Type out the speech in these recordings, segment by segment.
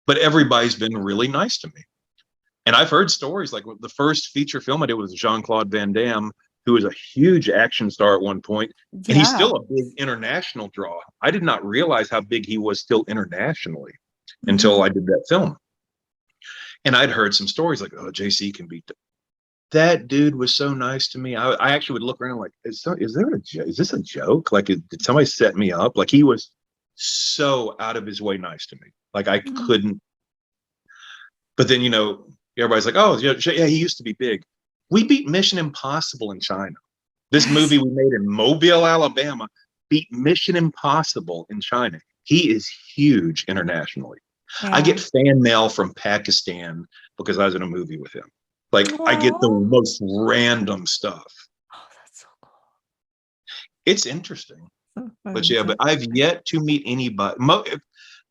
but everybody's been really nice to me. And I've heard stories like the first feature film I did was Jean-Claude Van Damme, who was a huge action star at one point, and he's Yeah. still a big international draw. I did not realize how big he was still internationally until Mhm. I did that film. And I'd heard some stories like, oh, JC can beat that dude was so nice to me. I actually would look around like, is this a joke? Like, did somebody set me up? Like, he was so out of his way nice to me. Like, I Mhm. couldn't. But then, everybody's like, oh, yeah, yeah, he used to be big. We beat Mission Impossible in China. This movie we made in Mobile, Alabama, beat Mission Impossible in China. He is huge internationally. I Yeah. get fan mail from Pakistan because I was in a movie with him. Like, I get the Oh, most random stuff. that's so cool. It's interesting. So But yeah, amazing. but I've yet to meet anybody.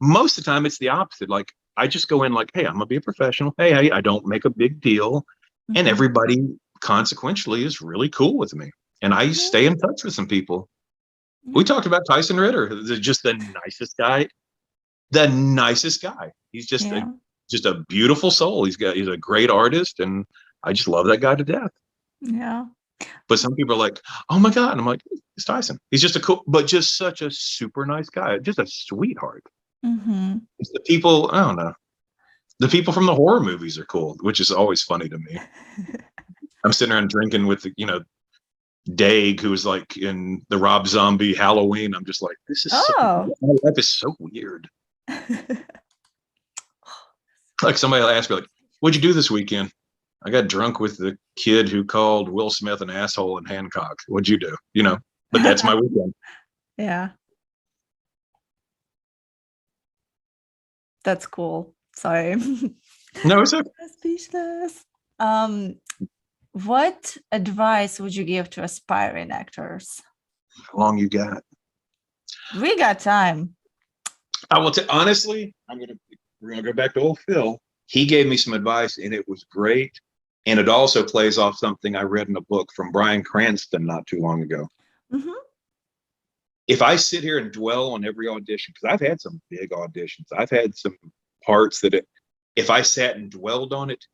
Most of the time, it's the opposite. Like, I just go in like, hey, I'm gonna be a professional. Hey, I don't make a big deal, and Mhm. everybody consequentially is really cool with me. And I Yeah. stay in touch with some people. We Yeah. talked about Tyson Ritter, who's just the nicest guy. The nicest guy. He's Yeah. just a beautiful soul. He's a great artist, and I just love that guy to death. Yeah. But some people are like, oh my God. And I'm like, it's Tyson. He's just a cool, but just such a super nice guy, just a sweetheart. Mhm. It's the people, I don't know. The people from the horror movies are cool, which is always funny to me. I'm sitting around drinking with, Daig, who was like in the Rob Zombie Halloween. I'm just like, this is so, Oh. my life is so weird. Like somebody will ask me, like, what'd you do this weekend? I got drunk with the kid who called Will Smith an asshole in Hancock. What'd you do? But that's my weekend. Yeah. That's cool. Sorry. No, it's okay. Speechless. Um, what advice would you give to aspiring actors? How long you got? We got time. I will honestly, we're gonna go back to old Phil. He gave me some advice and it was great. And it also plays off something I read in a book from Bryan Cranston not too long ago. Mhm. If I sit here and dwell on every audition, because I've had some big auditions, I've had some parts that if I sat and dwelled on it,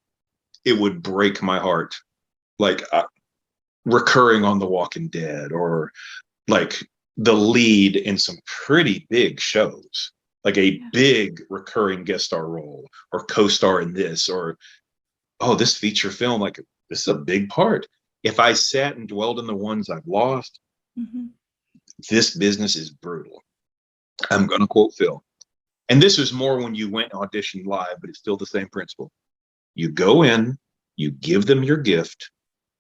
it would break my heart. Like recurring on The Walking Dead, or like the lead in some pretty big shows, like a big recurring guest star role or co-star in this, or, oh, this feature film, like this is a big part. If I sat and dwelled in the ones I've lost, Mhm. this business is brutal. I'm going to quote Phil. And this was more when you went audition live, but it's still the same principle. You go in, you give them your gift,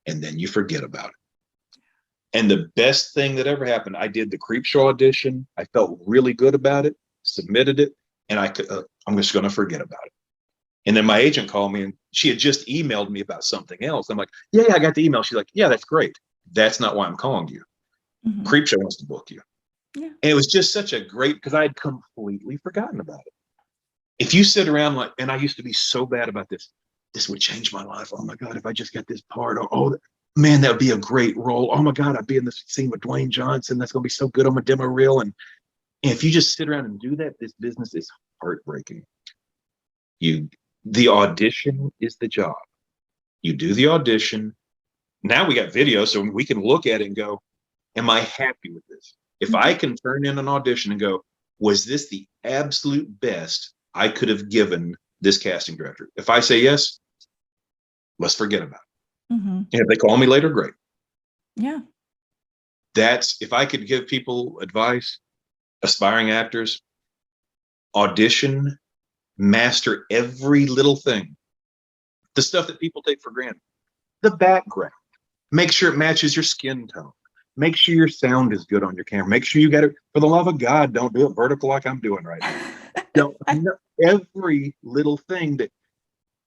and then you forget about it. And the best thing that ever happened, I did the Creepshow audition. I felt really good about it, submitted it, and I'm just going to forget about it. And then my agent called me and she had just emailed me about something else. I'm like, yeah, I got the email. She's like, yeah, that's great. That's not why I'm calling you. Mhm. Creepshow wants to book you. Yeah. And it was just such a great, because I had completely forgotten about it. If you sit around like, and I used to be so bad about this would change my life. Oh my God, if I just got this part, oh man, that would be a great role. Oh my God, I'd be in this scene with Dwayne Johnson. That's going to be so good on my demo reel. And if you just sit around and do that, this business is heartbreaking. The audition is the job. You do the audition. Now we got video, so we can look at it and go, am I happy with this? If I Mhm. can turn in an audition and go, was this the absolute best I could have given this casting director? If I say yes, let's forget about it. Mhm. And if they call me later, great. Yeah. That's, if I could give people advice, aspiring actors, audition, master every little thing, the stuff that people take for granted, the background, make sure it matches your skin tone. Make sure your sound is good on your camera. Make sure you got it. For the love of God, don't do it vertical like I'm doing right now. Don't, every little thing that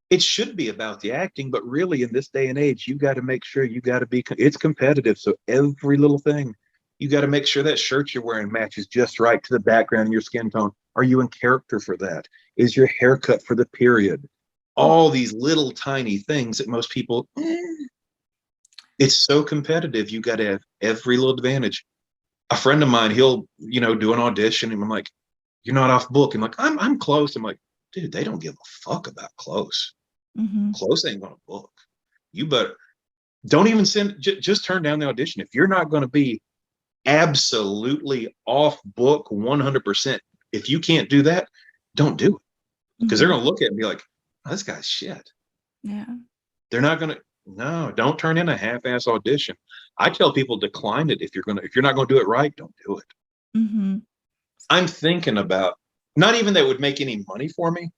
it should be about the acting, but really in this day and age, you got to make sure it's competitive. So every little thing, you got to make sure that shirt you're wearing matches just right to the background and your skin tone. Are you in character for that? Is your haircut for the period? All these little tiny things that most people, it's so competitive. You got to have every little advantage. A friend of mine, he'll, do an audition and I'm like, you're not off book. I'm like, I'm close. I'm like, dude, they don't give a fuck about close. Mm-hmm. Close ain't gonna book. You better don't even send. Just turn down the audition if you're not going to be absolutely off book 100%. If you can't do that, don't do it because they're Mm-hmm. going to look at it and be like, oh, this guy's shit. Yeah. They're not going to. No, don't turn in a half-ass audition. I tell people decline it if you're not going to do it right. Don't do it. Mm-hmm. I'm thinking about not even that would make any money for me,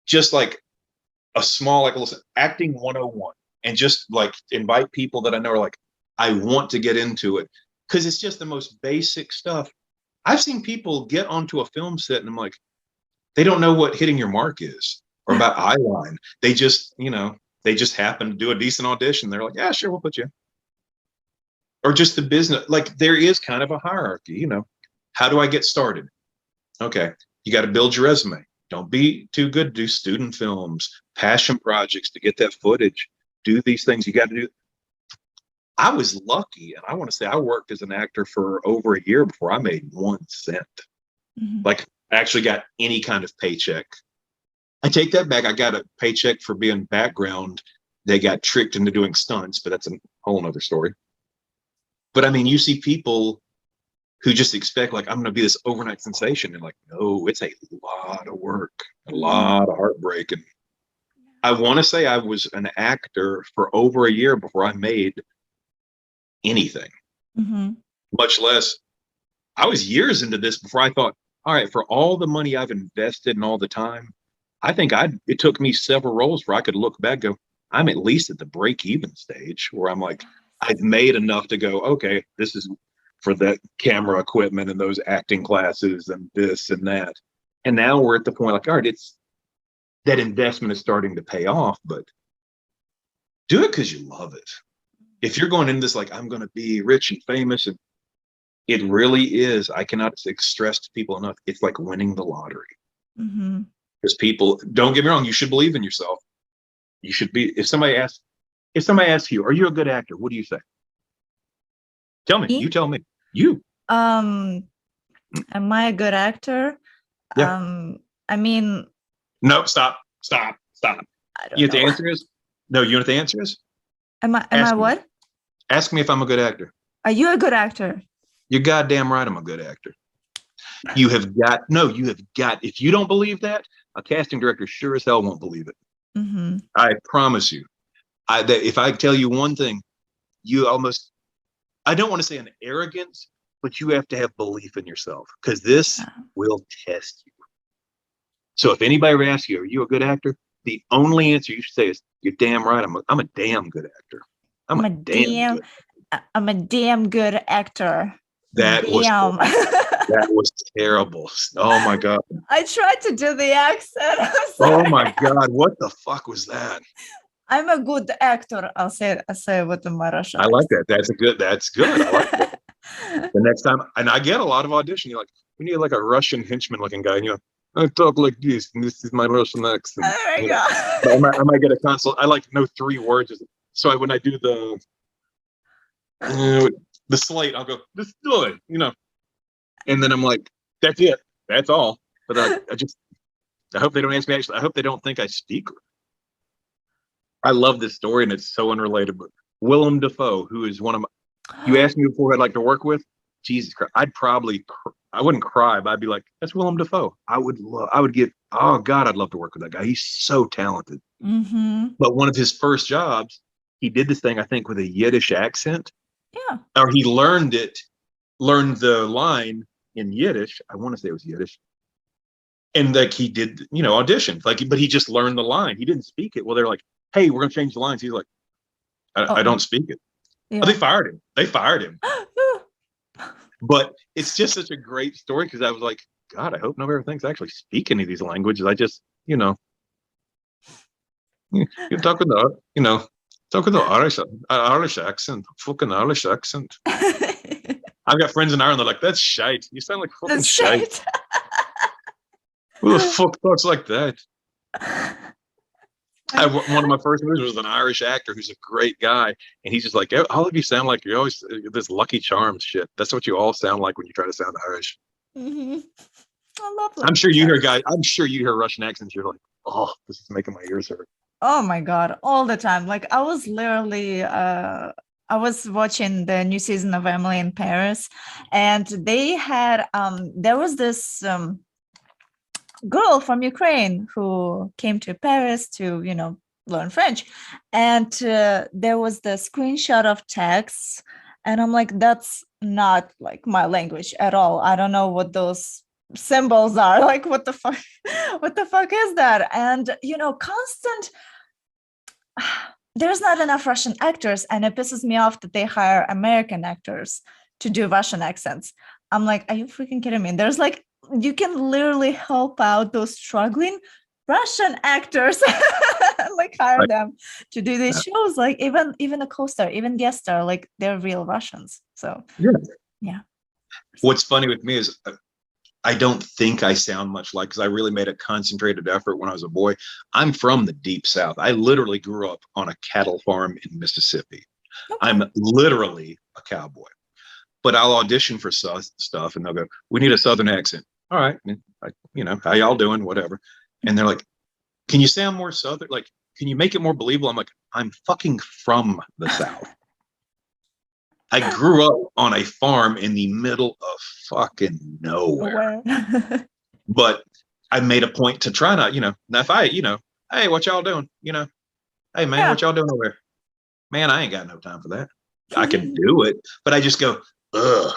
just like a small, like, listen, acting 101, and just like invite people that I know are like, I want to get into it because it's just the most basic stuff. I've seen people get onto a film set and I'm like, they don't know what hitting your mark is or about eye line. They just, they just happen to do a decent audition. They're like, yeah, sure, we'll put you in. Or just the business. Like there is kind of a hierarchy, how do I get started? Okay. You got to build your resume. Don't be too good to do student films, passion projects to get that footage. Do these things you got to do. I was lucky, and I want to say I worked as an actor for over a year before I made 1 cent. Mm-hmm. Like I actually got any kind of paycheck. I take that back. I got a paycheck for being background. They got tricked into doing stunts, but that's a whole nother story. But I mean, you see people who just expect like, I'm going to be this overnight sensation. And like, no, it's a lot of work, a lot of heartbreak. And I want to say I was an actor for over a year before I made anything, Mm-hmm. much less I was years into this before I thought, all right, for all the money I've invested and all the time, I think it took me several roles where I could look back, go, I'm at least at the break even stage where I'm like, I've made enough to go, okay, this is for that camera equipment and those acting classes and this and that. And now we're at the point like, all right, it's that investment is starting to pay off, but do it because you love it. If you're going into this like, I'm going to be rich and famous, and it really is, I cannot stress to people enough, it's like winning the lottery. Mm-hmm. Because people, don't get me wrong, you should believe in yourself. You should be, if somebody asks you, are you a good actor? What do you say? Tell me. You tell me. You. Am I a good actor? Yeah. I mean, no, stop. I don't You know what know. the answer is? No, you know what the answer is? Am I me. what? Ask me if I'm a good actor. Are you a good actor? You're goddamn right I'm a good actor. You have got, if you don't believe that, a casting director sure as hell won't believe it. Mm-hmm. I promise you. That if I tell you one thing, you almost, I don't want to say an arrogance, but you have to have belief in yourself because this will test you. So if anybody ever asks you, are you a good actor? The only answer you should say is, you're damn right. I'm a damn good actor. I'm a damn good actor. That was terrible. Oh my God. I tried to do the accent. Oh my God. What the fuck was that? I'm a good actor. I'll say it with the Russian. I like that. That's good. I like that. The next time, and I get a lot of audition. You're like, we need like a Russian henchman looking guy. And you're like, I talk like this, and this is my Russian accent. Oh my God. I might get a consult. I like know 3 words. So when I do the slate, I'll go, just do it, And then I'm like, that's it. That's all. But I hope they don't ask me. Actually, I hope they don't think I speak. I love this story, and it's so unrelated. But Willem Dafoe, who is one of my, you asked me before who I'd like to work with. Jesus Christ, I wouldn't cry, but I'd be like, that's Willem Dafoe. Oh God, I'd love to work with that guy. He's so talented. Mm-hmm. But one of his first jobs, he did this thing, I think, with a Yiddish accent. Yeah. Or he learned the line in Yiddish. I want to say it was Yiddish. And like he did, auditions, but he just learned the line. He didn't speak it. Well, they're like, hey, we're going to change the lines. He's like, I don't speak it. Yeah. Oh, they fired him. But it's just such a great story because I was like, God, I hope nobody ever thinks I actually speak any of these languages. I just, you talk with the Irish accent, fucking Irish accent. I've got friends in Ireland. They're like, that's shite. You sound like fucking shite. Who the fuck talks like that? One of my first movies was an Irish actor who's a great guy, and he's just like, all of you sound like you're always this Lucky Charms shit. That's what you all sound like when you try to sound Irish. Mm-hmm. Oh, lovely. I'm sure you hear guys. I'm sure you hear Russian accents. You're like, oh, this is making my ears hurt. Oh my God, all the time. Like I was literally I was watching the new season of Emily in Paris, and they had there was this girl from Ukraine who came to Paris to, learn French. And there was the screenshot of text. And I'm like, that's not like my language at all. I don't know what those symbols are. Like, what the fuck? What the fuck is that? And, constant. There's not enough Russian actors. And it pisses me off that they hire American actors to do Russian accents. I'm like, are you freaking kidding me? There's like, you can literally help out those struggling Russian actors, like hire them to do these shows. Like even a co-star, even guest star, like they're real Russians. So yeah. What's funny with me is I don't think I sound much like, because I really made a concentrated effort when I was a boy. I'm from the deep South. I literally grew up on a cattle farm in Mississippi. Okay. I'm literally a cowboy. But I'll audition for stuff and they'll go, we need a Southern accent. All right. How y'all doing? Whatever. And they're like, can you sound more Southern? Like, can you make it more believable? I'm like, I'm fucking from the South. I grew up on a farm in the middle of fucking nowhere. But I made a point to try not, now if I, hey, what y'all doing? Hey man, what y'all doing over there? Man, I ain't got no time for that. I can do it, but I just go, ugh.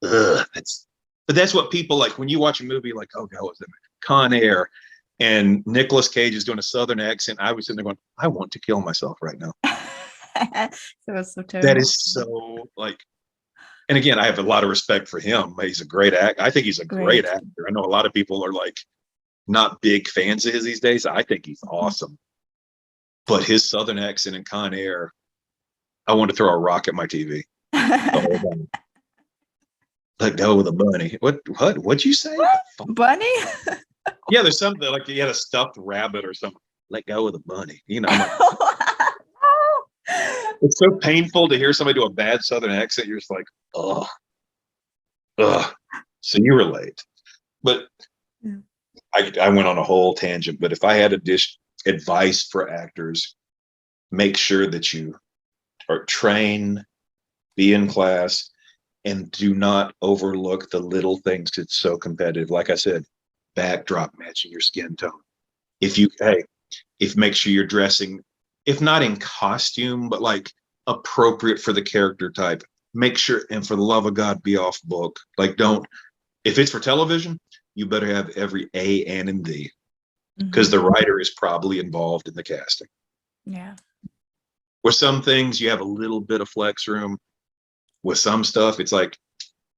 But that's what people like when you watch a movie like, oh God, what's that? Con Air, and Nicolas Cage is doing a Southern accent. I was sitting there going, I want to kill myself right now. That was so terrible. That is so like, and again, I have a lot of respect for him. He's a great actor. I think he's a great actor. I know a lot of people are like not big fans of his these days. I think he's awesome. But his Southern accent in Con Air, I want to throw a rock at my TV. Let go of the bunny. What'd you say? Bunny? Yeah, there's something like he had a stuffed rabbit or something. Let go of the bunny. It's so painful to hear somebody do a bad Southern accent. You're just like, ugh. So you relate. But I went on a whole tangent. But if I had advice for actors, make sure that you are train, be in class, and do not overlook the little things. It's so competitive. Like I said, backdrop matching your skin tone. If make sure you're dressing, if not in costume, but like appropriate for the character type. Make sure, and for the love of God, be off book. Like if it's for television, you better have every A, N, and D, because the writer is probably involved in the casting. Yeah. With some things, you have a little bit of flex room. With some stuff, it's like,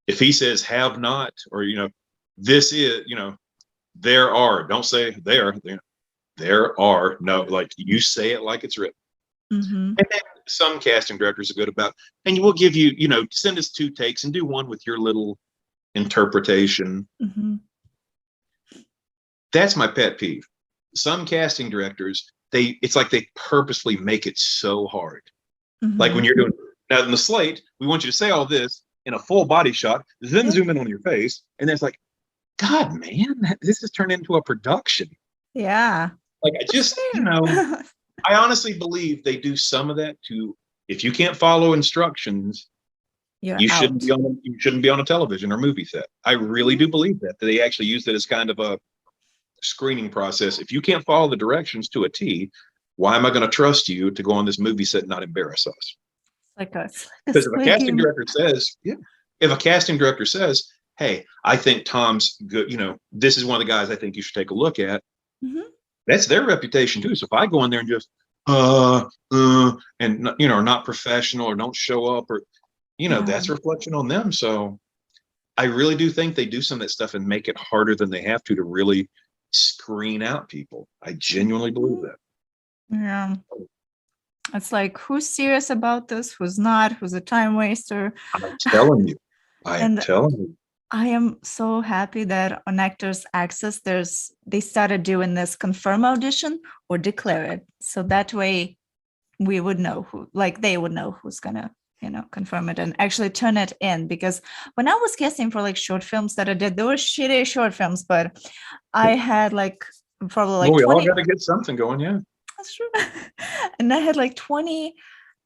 if he says have not, or, this is, there are, don't say there are, no, like you say it like it's written. And then some casting directors are good about, and we'll give you, send us 2 takes and do one with your little interpretation. That's my pet peeve. Some casting directors, it's like they purposely make it so hard. Like when you're doing, now in the slate, we want you to say all this in a full body shot, then zoom in on your face. And then it's like, God, man, this has turned into a production. Yeah. Like I just, I honestly believe they do some of that to, if you can't follow instructions, you shouldn't be on a television or movie set. I really do believe that they actually use that as kind of a screening process. If you can't follow the directions to a T, why am I going to trust you to go on this movie set and not embarrass us? Because if a casting director says, hey, I think Tom's good, this is one of the guys I think you should take a look at. That's their reputation too. So if I go in there and just and not professional or don't show up, or that's a reflection on them. So I really do think they do some of that stuff and make it harder than they have to really screen out people. I genuinely believe that. Yeah. It's like, who's serious about this? Who's not? Who's a time waster? I'm telling you. I am telling you. I am so happy that on Actors Access, they started doing this confirm audition or declare it. So that way we would know they would know who's gonna confirm it and actually turn it in. Because when I was casting for like short films that I did, they were shitty short films, but I had like probably like Well, we all 20. got to get something going, yeah. That's true. And I had like 20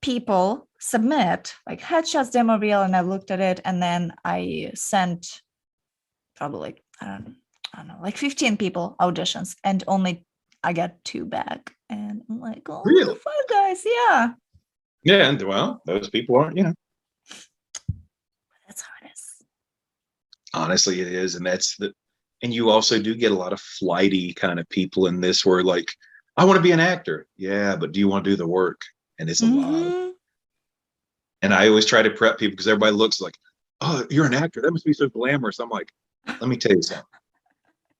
people submit like headshots, demo reel, and I looked at it, and then I sent probably like I don't know, like 15 people auditions, and only I got 2 back. And I'm like, oh, what Really? the fuck, guys? Yeah. Yeah, and well, those people aren't, That's how it is. honestly it is. And you also do get a lot of flighty kind of people in this where like, I want to be an actor. Yeah, but do you want to do the work? And it's a lot. And I always try to prep people because everybody looks like, oh, you're an actor. That must be so glamorous. I'm like, let me tell you something.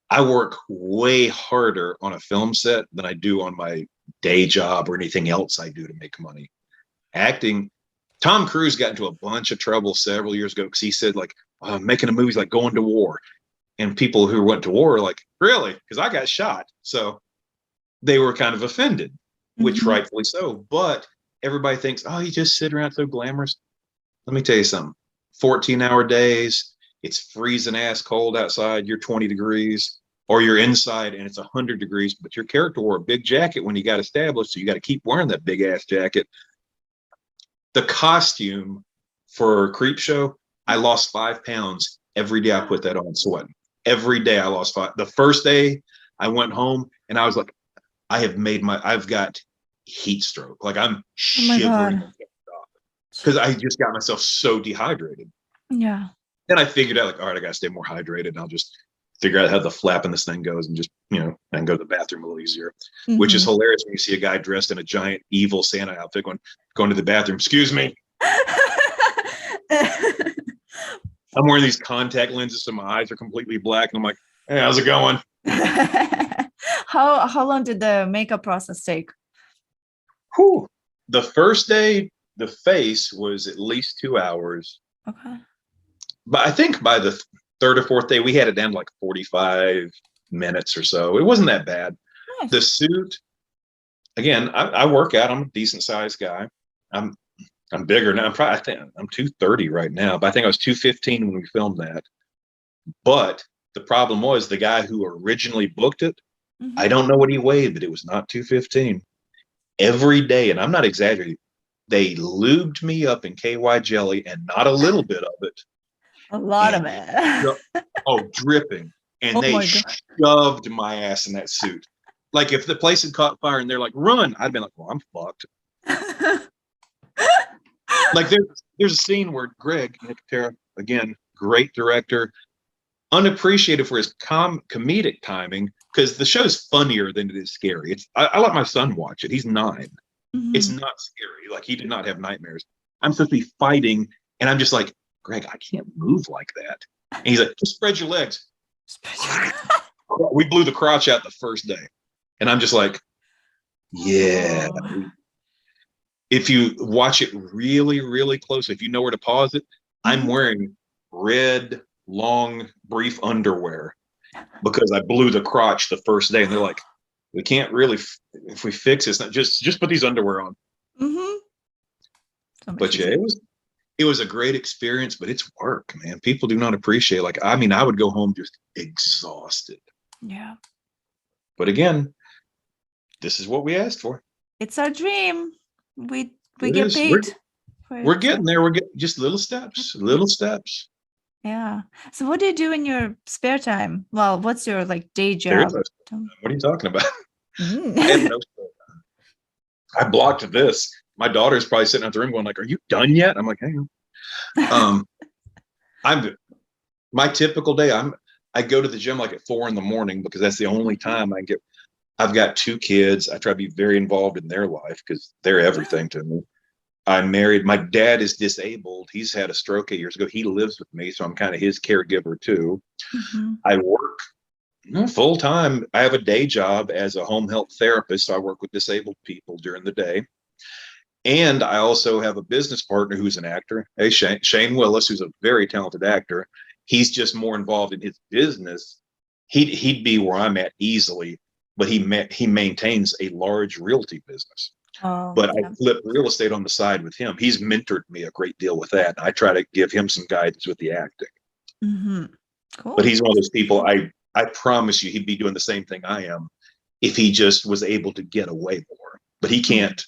I work way harder on a film set than I do on my day job or anything else I do to make money. Acting, Tom Cruise got into a bunch of trouble several years ago because he said like, making a movie's like going to war. And people who went to war are like, really? Because I got shot. So they were kind of offended, which rightfully so. But everybody thinks, oh, you just sit around so glamorous. Let me tell you something. 14-hour days. It's freezing ass cold outside. You're 20 degrees, or you're inside and it's 100 degrees. But your character wore a big jacket when he got established, so you got to keep wearing that big ass jacket. The costume for Creep Show, I lost 5 pounds every day I put that on, sweating. Every day I lost 5. The first day I went home and I was like, I've got heat stroke. Like I'm shivering because I just got myself so dehydrated. Yeah. Then I figured out like, all right, I got to stay more hydrated, and I'll just figure out how the flap in this thing goes, and just, and go to the bathroom a little easier, which is hilarious when you see a guy dressed in a giant evil Santa outfit going to the bathroom. Excuse me. I'm wearing these contact lenses, so my eyes are completely black. And I'm like, hey, how's it going? How long did the makeup process take? Whew. The first day, the face was at least 2 hours. Okay. But I think by the third or fourth day, we had it down to like 45 minutes or so. It wasn't that bad. Nice. The suit, again, I work out. I'm a decent sized guy. I'm bigger now. I think I'm 230 right now, but I think I was 215 when we filmed that. But the problem was the guy who originally booked it, I don't know what he weighed, but it was not 215. Every day, and I'm not exaggerating, they lubed me up in KY jelly, and not a little bit of it. A lot of it. Dripping. And they shoved my ass in that suit. Like if the place had caught fire and they're like, run, I'd been like, well, I'm fucked. Like there's a scene where Greg Nicotera, again, great director, unappreciated for his comedic timing, because the show's funnier than it is scary. I let my son watch it. He's 9. It's not scary. Like he did not have nightmares. I'm supposed to be fighting, and I'm just like, Greg, I can't move like that. And he's like, just spread your legs. We blew the crotch out the first day. And I'm just like, yeah. If you watch it really, really close, if you know where to pause it, I'm wearing red, long, brief underwear because I blew the crotch the first day. And they're like, we can't really, if we fix this, just put these underwear on. But yeah, it was a great experience, but it's work, man. People do not appreciate. Like, I mean, I would go home just exhausted. Yeah. But again, this is what we asked for. It's our dream. We get paid. We're getting there. We're getting just little steps. Yeah. So what do you do in your spare time? Well, what's your like day job? What are you talking about? I have no spare time. I blocked this. My daughter's probably sitting at the room going like, are you done yet? I'm like, hang on. My typical day, I go to the gym like at 4 a.m. because that's the only time I get. I've got 2 kids. I try to be very involved in their life because they're everything to me. I'm married. My dad is disabled. He's had a stroke 8 years ago. He lives with me, so I'm kind of his caregiver too. I work full time. I have a day job as a home health therapist. So I work with disabled people during the day. And I also have a business partner who's an actor, Shane Willis, who's a very talented actor. He's just more involved in his business. He'd be where I'm at easily, but he maintains a large realty business. Oh, But I yeah. flip real estate on the side with him. He's mentored me a great deal with that. I try to give him some guidance with the acting. Mm-hmm. But Cool. he's one of those people, I promise you he'd be doing the same thing I am if he just was able to get away more. But he can't.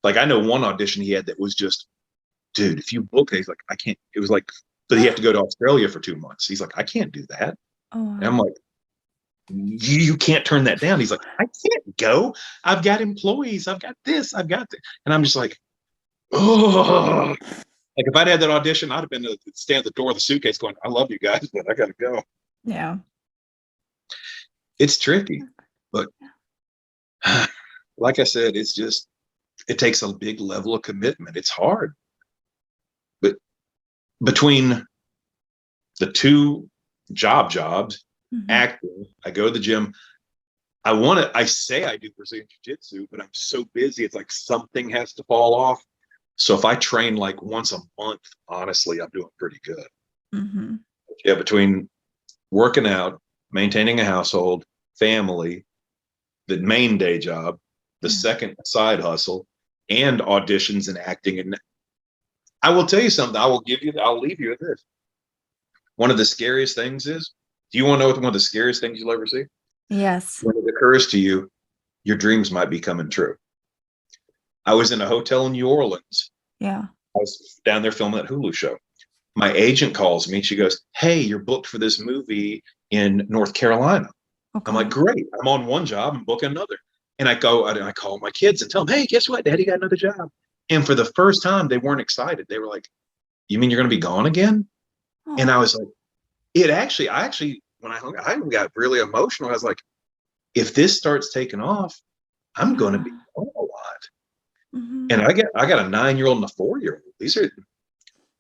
Like, I know one audition he had that was just, dude, if you book it, he's like, I can't. It was like, but he had to go to Australia for 2 months. He's like, I can't do that. Oh, And I'm like, you can't turn that down. He's like, I can't go. I've got employees. I've got this. I've got that. And I'm just like, oh. Like, if I'd had that audition, I'd have been to stand at the door of the suitcase going, I love you guys, but I got to go. yeah. It's tricky. But like I said, it's just, it takes a big level of commitment. It's hard. But between the two jobs, acting, I go to the gym. I say I do Brazilian Jiu-Jitsu, but I'm so busy. It's like something has to fall off. So if I train like once a month, honestly, I'm doing pretty good. Mm-hmm. Yeah, between working out, maintaining a household, family, the main day job, the second side hustle, and auditions and acting. And I will tell you something. I'll leave you with this. One of the scariest things is, do you want to know what one of the scariest things you'll ever see? Yes. When it occurs to you, your dreams might be coming true. I was in a hotel in New Orleans. Yeah. I was down there filming that Hulu show. My agent calls me. She goes, hey, you're booked for this movie in North Carolina. Okay. I'm like, great. I'm on one job and booking another. And I call my kids and tell them, hey, guess what? Daddy got another job. And for the first time, they weren't excited. They were like, you mean you're going to be gone again? Oh. And I was like, when I got really emotional, I was like, if this starts taking off, I'm going to be gone a lot. Mm-hmm. And I got a 9-year-old and a 4-year-old.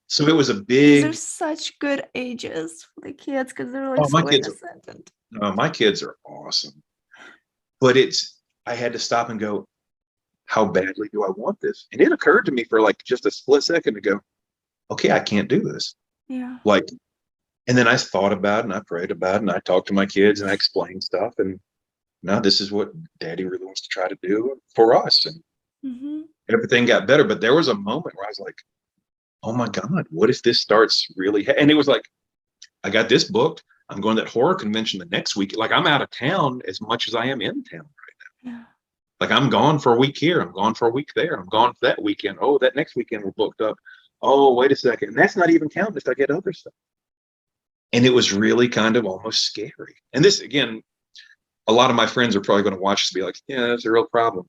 So it was a big. These are such good ages for the kids because they're like so innocent. My kids are awesome. But I had to stop and go, how badly do I want this? And it occurred to me for like just a split second to go, okay, I can't do this. Yeah. Like, and then I thought about it and I prayed about it and I talked to my kids and I explained stuff. And now this is what Daddy really wants to try to do for us. And everything got better. But there was a moment where I was like, oh my God, what if this starts really? And it was like, I got this booked. I'm going to that horror convention the next week. Like, I'm out of town as much as I am in town right now. Yeah. Like, I'm gone for a week here. I'm gone for a week there. I'm gone for that weekend. Oh, that next weekend we're booked up. Oh, wait a second. And that's not even counting if I get other stuff. And it was really kind of almost scary. And this, again, a lot of my friends are probably going to watch this and be like, yeah, that's a real problem.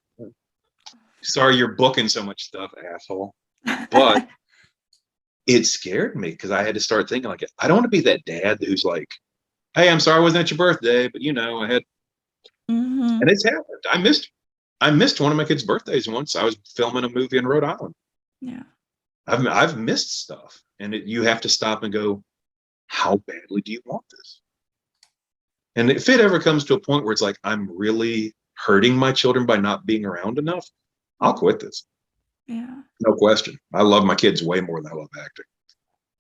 Sorry you're booking so much stuff, asshole. But it scared me because I had to start thinking like, I don't want to be that dad who's like, hey, I'm sorry I wasn't at your birthday, but I had, and it's happened. I missed one of my kids' birthdays once. I was filming a movie in Rhode Island. Yeah. I've missed stuff, and you have to stop and go, how badly do you want this? And if it ever comes to a point where it's like, I'm really hurting my children by not being around enough, I'll quit this. Yeah. No question. I love my kids way more than I love acting,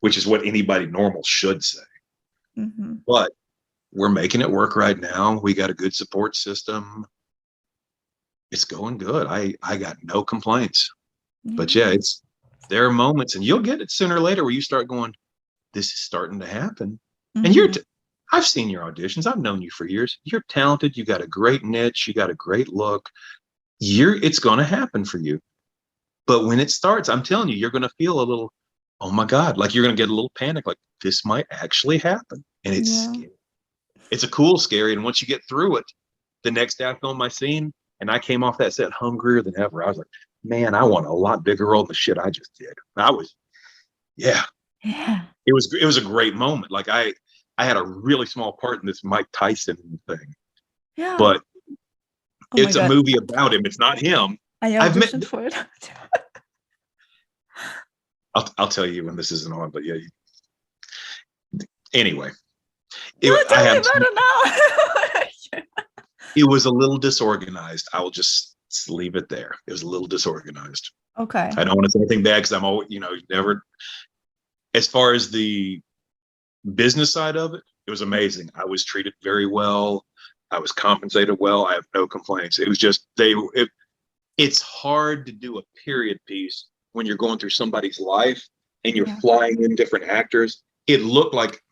which is what anybody normal should say. But we're making it work right now. We got a good support system. It's going good. I got no complaints. But yeah, there are moments, and you'll get it sooner or later, where you start going, this is starting to happen. And I've seen your auditions. I've known you for years. You're talented. You got a great niche. You got a great look. It's going to happen for you. But when it starts, I'm telling you, you're going to feel a little, oh my God, like you're going to get a little panic, like this might actually happen. And it's scary. It's a cool scary. And once you get through it, the next day I filmed my scene and I came off that set hungrier than ever. I was like, man, I want a lot bigger role than the shit I just did. Yeah. It was a great moment. Like I had a really small part in this Mike Tyson thing. Yeah. But it's a movie about him. It's not him. I auditioned for it. I'll tell you when this isn't on, but yeah. Anyway. Tell me about it now. It was a little disorganized. I will just leave it there. It was a little disorganized. Okay. I don't want to say anything bad because I'm always, never. As far as the business side of it, it was amazing. I was treated very well. I was compensated well. I have no complaints. It was just it's hard to do a period piece when you're going through somebody's life and you're Yeah. flying in different actors. It looked like,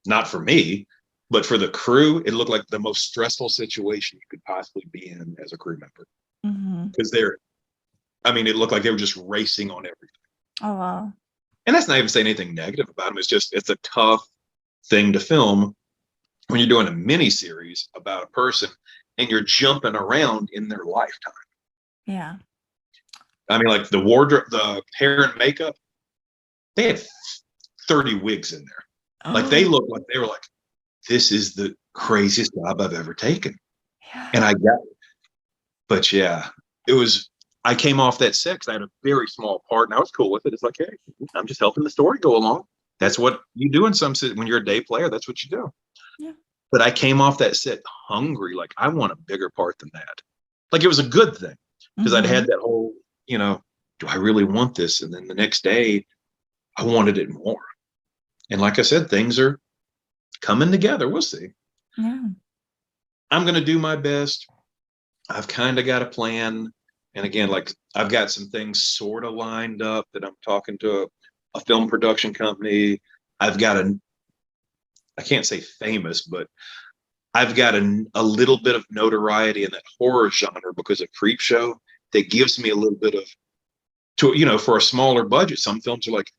not for me, but for the crew, it looked like the most stressful situation you could possibly be in as a crew member. Because it looked like they were just racing on everything. Oh, wow. And that's not even saying anything negative about them. It's a tough thing to film when you're doing a mini series about a person and you're jumping around in their lifetime. Yeah. I mean, like the wardrobe, the hair and makeup, they had 30 wigs in there. Like they looked like they were like, this is the craziest job I've ever taken. Yeah. And I got it. But yeah, I came off that set because I had a very small part and I was cool with it. It's like, hey, I'm just helping the story go along. That's what you do when you're a day player. That's what you do. Yeah. But I came off that set hungry. Like, I want a bigger part than that. Like, it was a good thing because I'd had that whole, do I really want this? And then the next day, I wanted it more. And like I said, things are coming together. We'll see. Yeah. I'm going to do my best. I've kind of got a plan. And again, like I've got some things sort of lined up that I'm talking to a film production company. I've got I can't say famous, but I've got a little bit of notoriety in that horror genre because of Creep Show that gives me a little bit of, for a smaller budget. Some films are like,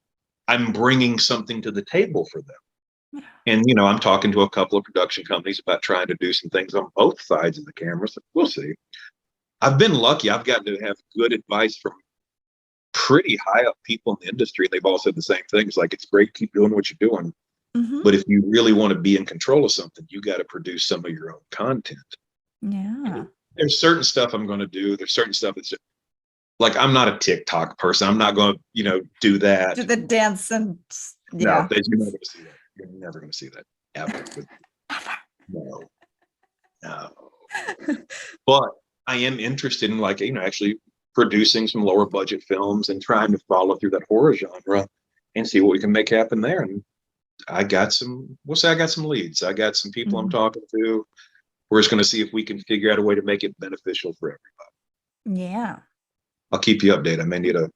I'm bringing something to the table for them. And, I'm talking to a couple of production companies about trying to do some things on both sides of the camera. So we'll see. I've been lucky. I've gotten to have good advice from pretty high up people in the industry. They've all said the same things. Like, it's great, keep doing what you're doing. But if you really want to be in control of something, you got to produce some of your own content. Yeah. There's certain stuff I'm going to do. There's certain stuff that's just, like, I'm not a TikTok person. I'm not going to, do that. Do the dance and yeah. No, you're never going to see that. You're never going to see that ever. No. But I am interested in actually producing some lower budget films and trying to follow through that horror genre and see what we can make happen there. And I got some leads. I got some people I'm talking to. We're just going to see if we can figure out a way to make it beneficial for everybody. Yeah. I'll keep you updated. I may need a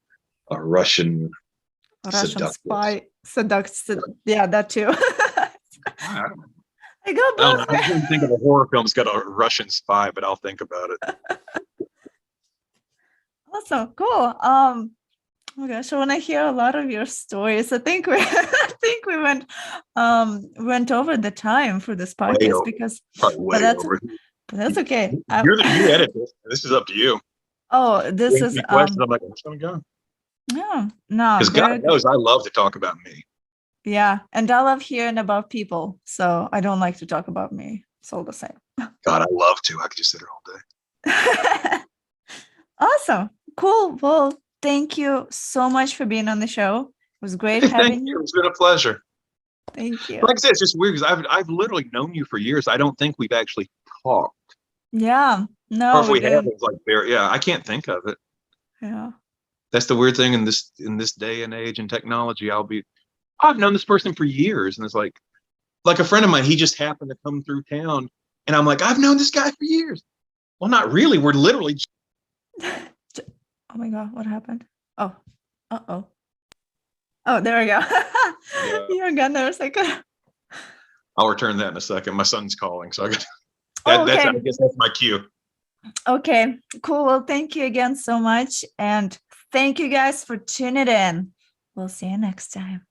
Russian spy seductive. Yeah, that too. I got both. I didn't think of a horror film that's got a Russian spy, but I'll think about it. Awesome. Cool. Oh my gosh, I want to hear a lot of your stories. I think we went over the time for this podcast because that's okay. You edit this. This is up to you. Oh, this is questions. I'm like, I'm just gonna go. Yeah, no. Because God knows I love to talk about me. Yeah, and I love hearing about people. So I don't like to talk about me. It's all the same. God, I love to. I could just sit here all day. Awesome. Cool. Well, thank you so much for being on the show. It was great having you. It's been a pleasure. Thank you. Like I said, it's just weird because I've literally known you for years. I don't think we've actually talked. Yeah. No. Or if we have, it's like I can't think of it. Yeah. That's the weird thing in this day and age and technology. I've known this person for years, and it's like a friend of mine. He just happened to come through town, and I'm like, I've known this guy for years. Well, not really. We're literally. Oh my God, what happened? Oh, uh-oh. Oh, there we go. You're gone there a second. I'll return that in a second. My son's calling, so I guess that's my cue. Okay, cool. Well, thank you again so much. And thank you guys for tuning in. We'll see you next time.